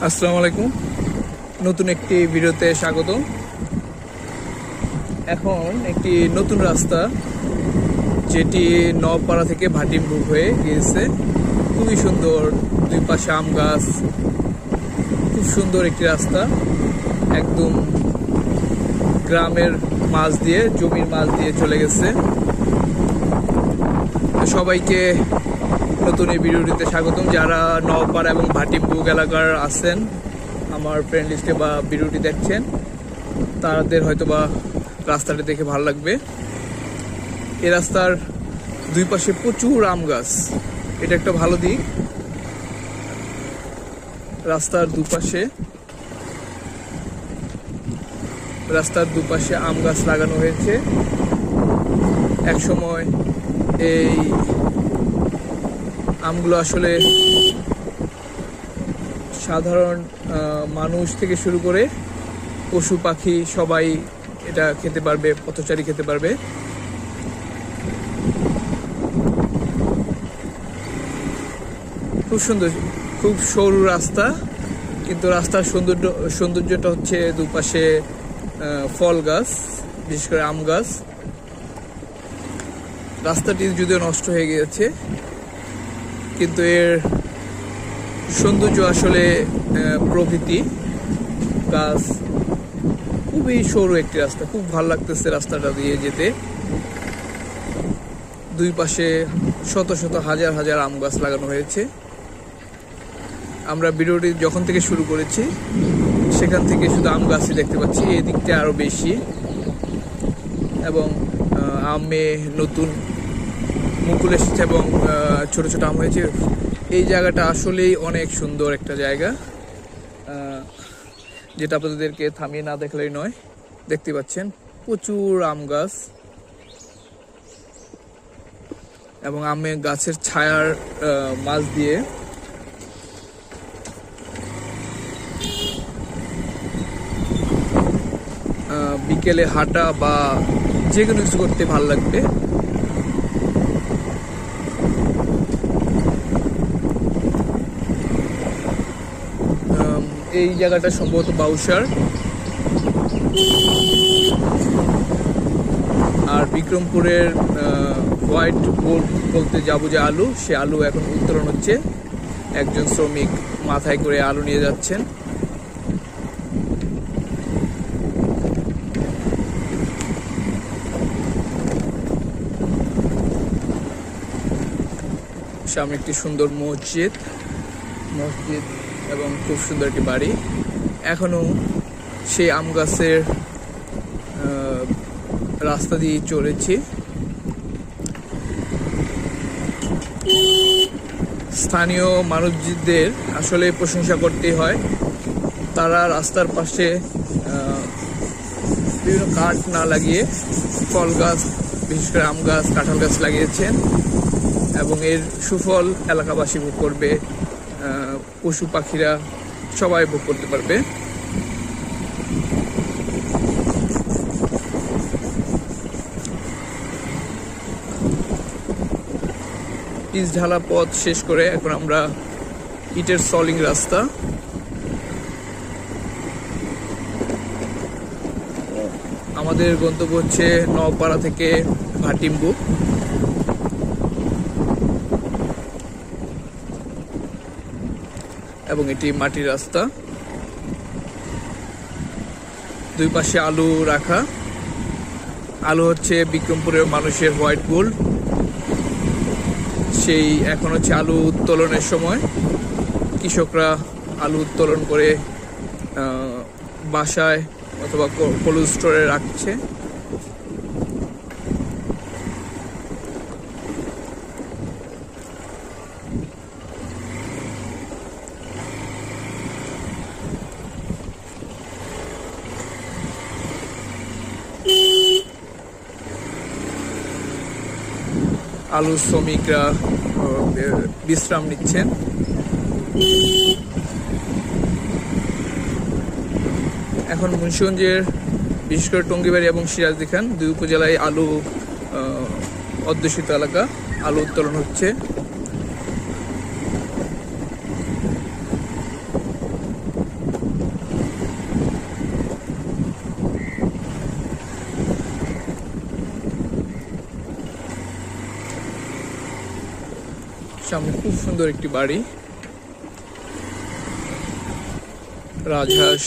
আসসালামু আলাইকুম। নতুন একটি ভিডিওতে স্বাগত। এখন একটি নতুন রাস্তা যেটি নওপাড়া থেকে ভাটিমপুর হয়ে গিয়েছে। খুবই সুন্দর, দুই পাশে আম গাছ, খুব সুন্দর একটি রাস্তা। একদম গ্রামের মাঝ দিয়ে, জমির মাঝ দিয়ে চলে গেছে। সবাইকে নতুন এই ভিডিওটিতে স্বাগতম। যারা নওপাড়া এবং ভাটিমপুর এলাকার আছেন আমার ফ্রেন্ড লিস্টে বা ভিডিওটি দেখছেন, তাদের হয়তো বা রাস্তাটা দেখে ভালো লাগবে। এই রাস্তার দুই পাশে প্রচুর আম গাছ, এটা একটা ভালো দিক। রাস্তার দুপাশে আম গাছ লাগানো হয়েছে। এক সময় এই আমগুলো আসলে সাধারণ মানুষ থেকে শুরু করে পশু পাখি সবাই এটা খেতে পারবে, পথচারী খেতে পারবে। খুব সুন্দর, খুব সরু রাস্তা, কিন্তু রাস্তার সৌন্দর্যটা হচ্ছে দুপাশে ফল গাছ, বিশেষ করে আম গাছ। রাস্তাটি যদিও নষ্ট হয়ে গিয়েছে, কিন্তু এর সৌন্দর্য আসলে প্রকৃতি, গাছ। খুবই সরু একটি রাস্তা, খুব ভালো লাগতেছে রাস্তাটা দিয়ে যেতে। দুই পাশে শত শত হাজার হাজার আম গাছ লাগানো হয়েছে। আমরা ভিডিওটি যখন থেকে শুরু করেছি সেখান থেকে শুধু আম গাছই দেখতে পাচ্ছি, এই দিকটা আরো বেশি। এবং আমে নতুন মুকুল এসেছে এবং ছোট ছোট আম হয়েছে। এই জায়গাটা আসলেই অনেক সুন্দর একটা জায়গা, যেটা আপনাদেরকে থামিয়ে না দেখলেই নয়। দেখতে পাচ্ছেন প্রচুর আম গাছ এবং আমের গাছের ছায়ার মাঝ দিয়ে বিকেলে হাঁটা বা যে কোনো কিছু করতে ভালো লাগবে। এই জায়গাটা সম্ভবত বাউসার, আর বিক্রমপুরের হোয়াইট গোল্ড বলতে যাবো যে আলু, সে আলু এখন উত্তোলন হচ্ছে। একজন শ্রমিক মাথায় করে আলু নিয়ে যাচ্ছেন। সামনে একটি সুন্দর মসজিদ এবং খুব সুন্দর একটি বাড়ি। এখনো সেই আম গাছের রাস্তা দিয়ে চলেছি। স্থানীয় মানুষদের আসলে প্রশংসা করতে হয়। তারা রাস্তার পাশে বিভিন্ন কাঠ না লাগিয়ে ফল গাছ, বিশেষ করে আম গাছ, কাঁঠাল গাছ লাগিয়েছেন এবং এর সুফল এলাকাবাসী ভোগ করবে, পশু পাখিরা সবাই ভোগ করতে পারবে। পিচ ঢালা পথ শেষ করে এখন আমরা ইটের সলিং রাস্তা। আমাদের গন্তব্য হচ্ছে নওপাড়া থেকে ভাটিমপুর। এবং এটি মাটির রাস্তা, দুই পাশে আলু রাখা। আলু হচ্ছে বিক্রমপুরের মানুষের হোয়াইট গোল্ড। সেই এখন হচ্ছে আলু উত্তোলনের সময়। কৃষকরা আলু উত্তোলন করে বাসায় অথবা কোল্ড স্টোরে রাখছে। আলু শ্রমিকরা বিশ্রাম নিচ্ছেন। এখন মুন্সিগঞ্জের বিশেষ করে টঙ্গিবাড়ি এবং সিরাজদি খান দুই উপজেলায় আলু অধ্যুষিত এলাকা, আলু উত্তোলন হচ্ছে। সামনে খুব সুন্দর একটি বাড়ি, রাজহাঁস।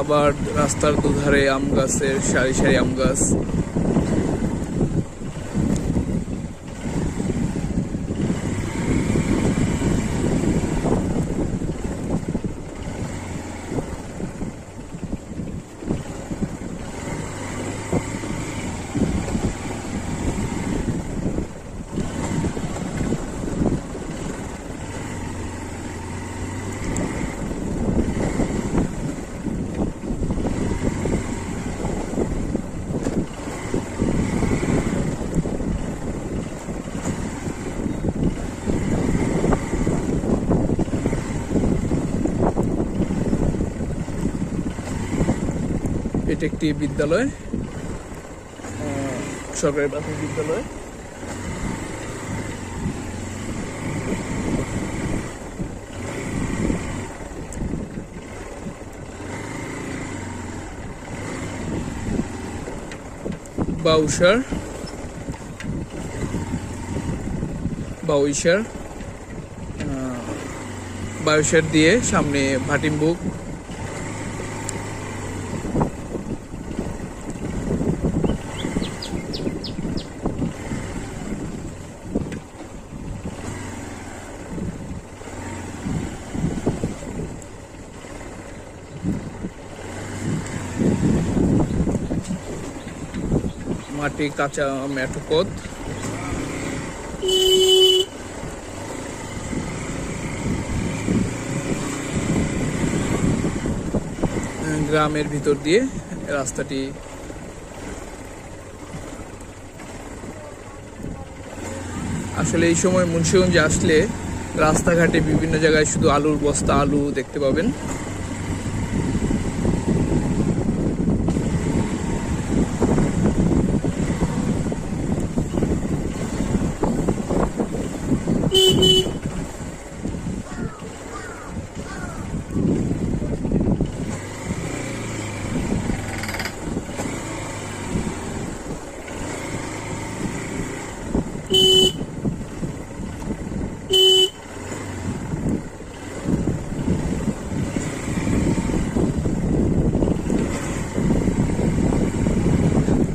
আবার রাস্তার দুধারে আম গাছের সারি সারি আম গাছ। এটা একটি বিদ্যালয়, সরকারি প্রাথমিক বিদ্যালয়। বাউসার বাউসার দিয়ে সামনে ভাটিমবুক। মাটি কাঁচা মেঠো পথ। গ্রামের ভিতর দিয়ে রাস্তাটি। আসলে এই সময় মুন্সিগঞ্জে আসলে রাস্তাঘাটে বিভিন্ন জায়গায় শুধু আলুর বস্তা, আলু দেখতে পাবেন।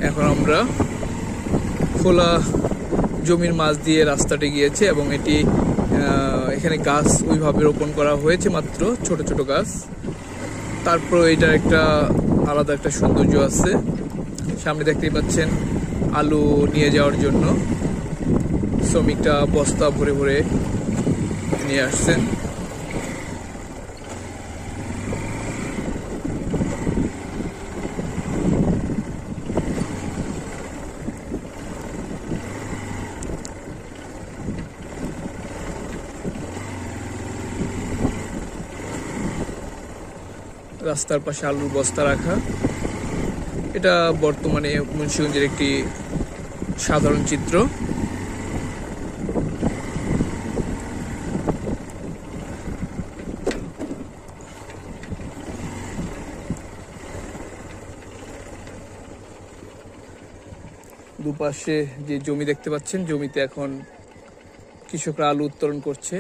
এখন আমরা খোলা জমির মাঝ দিয়ে রাস্তাটি গিয়েছে এবং এটি এখানে গাছ ওইভাবে রোপণ করা হয়েছে, মাত্র ছোট ছোট গাছ। তারপর এটার একটা আলাদা একটা সৌন্দর্য আছে। সামনে দেখতেই পাচ্ছেন আলু নিয়ে যাওয়ার জন্য শ্রমিকটা বস্তা ভরে ভরে নিয়ে আসছেন। রাস্তার পাশে আলুর বস্তা রাখা, এটা বর্তমানে মুন্সিগঞ্জের একটি সাধারণ চিত্র। দুপাশে যে জমি দেখতে পাচ্ছেন, জমিতে এখন কৃষকরা আলু উত্তোলন করছে।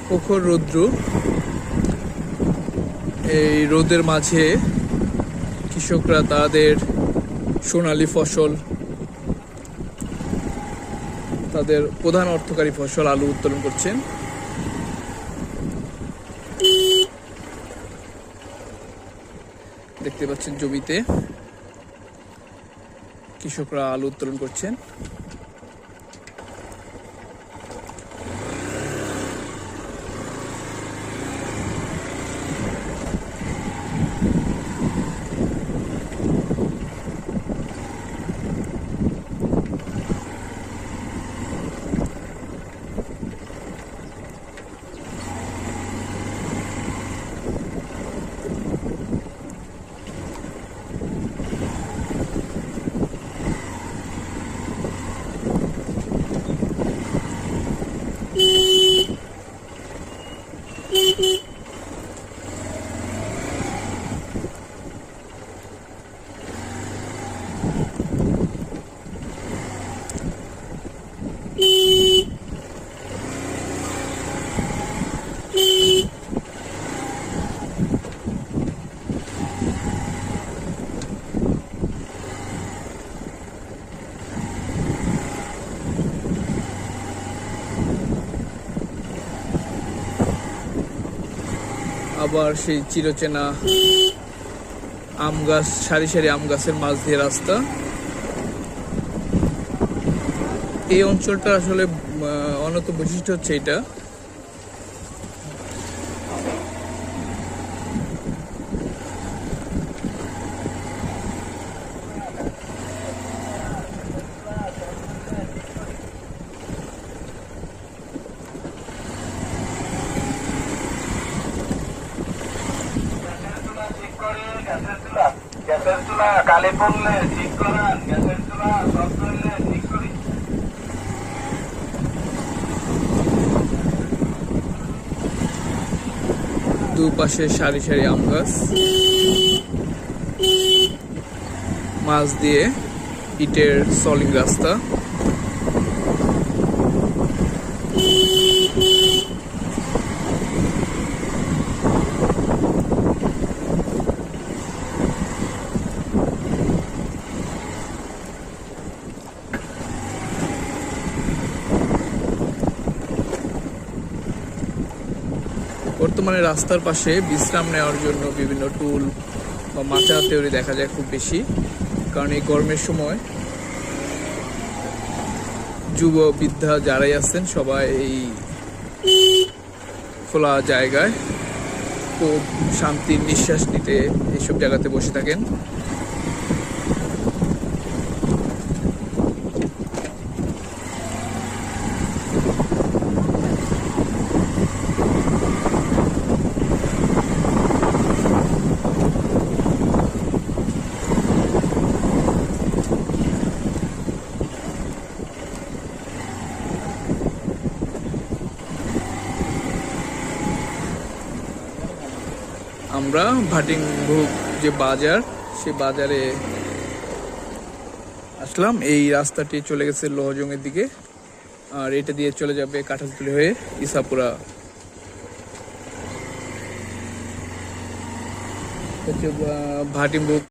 প্রখর রৌদ্র, এই রোদের মাঝে কৃষকরা তাদের সোনালী ফসল, তাদের প্রধান অর্থকারী ফসল আলু উত্তোলন করছেন। দেখতে পাচ্ছেন জমিতে কৃষকরা আলু উত্তোলন করছেন। আবার সেই চিরচেনা আম গাছ, সারি সারি আম গাছের মাঝ দিয়ে রাস্তা। এই অঞ্চলটা আসলে অন্যতম বৈশিষ্ট্য হচ্ছে এটা। গ্যাসের চুলা কালে পড়লে ঠিক করান, গ্যাসের চুলা সব করলে ঠিক করি। দুপাশে সারি সারি আম গাছ, মাছ দিয়ে ইটের সলিং রাস্তা। বর্তমানে রাস্তার পাশে বিশ্রাম নেওয়ার জন্য বিভিন্ন টুল বা মাচা তৈরি দেখা যায় খুব বেশি, কারণ এই গরমের সময় যুব বৃদ্ধা যারাই আছেন সবাই এই খোলা জায়গায় খুব শান্তির নিঃশ্বাস নিতে এইসব জায়গাতে বসে থাকেন। আমরা ভাটিংভুগ যে বাজার, সে বাজারে আসলাম। এই রাস্তাটি চলে গেছে লোহজংয়ের দিকে, আর এটা দিয়ে চলে যাবে কাঁঠালতলী হয়ে ইসাপুরা। ভাটিংভুগ